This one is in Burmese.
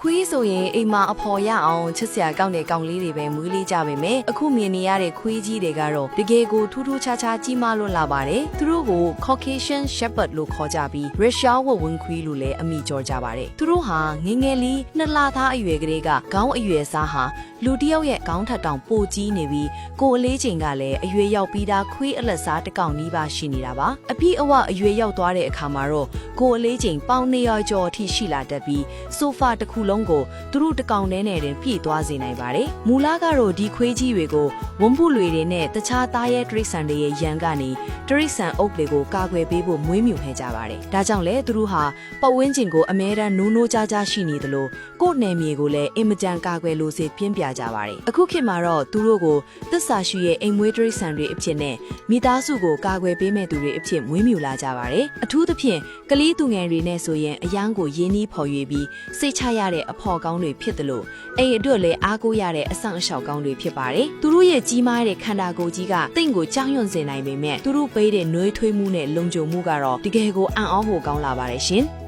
ခွေးဆိုရင်အိမ်မှာအဖော်ရအောင်ချစ်စရာကောင်းတဲ့ကောင်လေးတွေပဲမွေးလေးကြပါမယ်အခုမြင်နေရတဲ့ခွေးကြီးတွေကတော့တကယ်ကိုထူးထူးခြားခြားကြီးမားလွန်းလာပါတယ်သူတို့ကို Caucasian Shepherd လို့ခေါ်ကြပြီး Russian ဝက်ဝင်းခွေးလို့လည်းအမည်ကျော်ကြပါတယ်သူတို့ဟာငယ်ငယ်လေးနှစ်လသားအရွယ်ကလေးကခေါင်းအရွယ်စားဟာလူတစ်ယောက်ရဲ့ခေါင်းထက်တောင်ပိုကြီးနေပြီးကိုယ်အလေးချိန်ကလည်းအရွယ်ရောက်ပြီးသားခွေးအလက်စားတစ်ကောင်နီးပါးရှိနေတာပါအပြည့်အဝအရွယ်ရောက်သွားတဲ့အခါမှာတော့ကိုယ်အလေးချိန်ပေါင်200ကျော်အထိရှိလာတတ်ပြီးဆိုဖာတစ်ခုလုံးကိုသူတို့တကောင်ထဲနဲ့တင်ပြည့်သွားစေနိုင်ပါတယ်။မူလကတော့ဒီခွေးကြီးတွေကိုဝန်းပုလွေတွေနဲ့တခြားသားရဲတရိတ်ဆန်တွေရဲ့ရန်ကနေတရိတ်ဆန်အုပ်တွေကိုကာကွယ်ပေးဖို့မွေးမြူခဲ့ကြပါတယ်။ဒါကြောင့်လဲသူတို့ဟာပတ်ဝန်းကျင်ကိုအမြဲတမ်းနိုးနိုးကြားကြားရှိနေသလိုကိုယ့်နယ်မြေကိုလည်းအင်မတန်ကာကွယ်လို့စေပြင်းပြကြပါတယ်။အခုခေတ်မှာတော့သူတို့ကိုသစ္စာရှိရဲ့အိမ်မွေးတရိတ်ဆန်တွေအဖြစ်နဲ့မိသားစုကိုကာကွယ်ပေးမဲ့သူတွေအဖြစ်မွေးမြူလာကြပါတယ်။အထူးသဖြင့်ကလေးသူငယ်တွေနဲ့ဆိုရင်အရန်ကိုရင်းနှီးဖော်ရွေပြီးစိတ်ချရတဲ့အဖော်ကောင်းတွေဖြစ်တယ်လို့အဲ့အတွက်လည်းအားကိုးရတဲ့အဆောင်အရှောက်ကောင်းတွေဖြစ်ပါတယ်။သူတို့ရဲ့ကြီးမားတဲ့ခန္ဓာကိုယ်ကြီးကတင့်ကိုကြောက်ရွံ့စေနိုင်ပေမဲ့သူတို့ပေးတဲ့နှွေးထွေးမှုနဲ့လုံခြုံမှုကတော့တကယ်ကိုအံ့ဩဖို့ကောင်းလာပါတယ်ရှင်။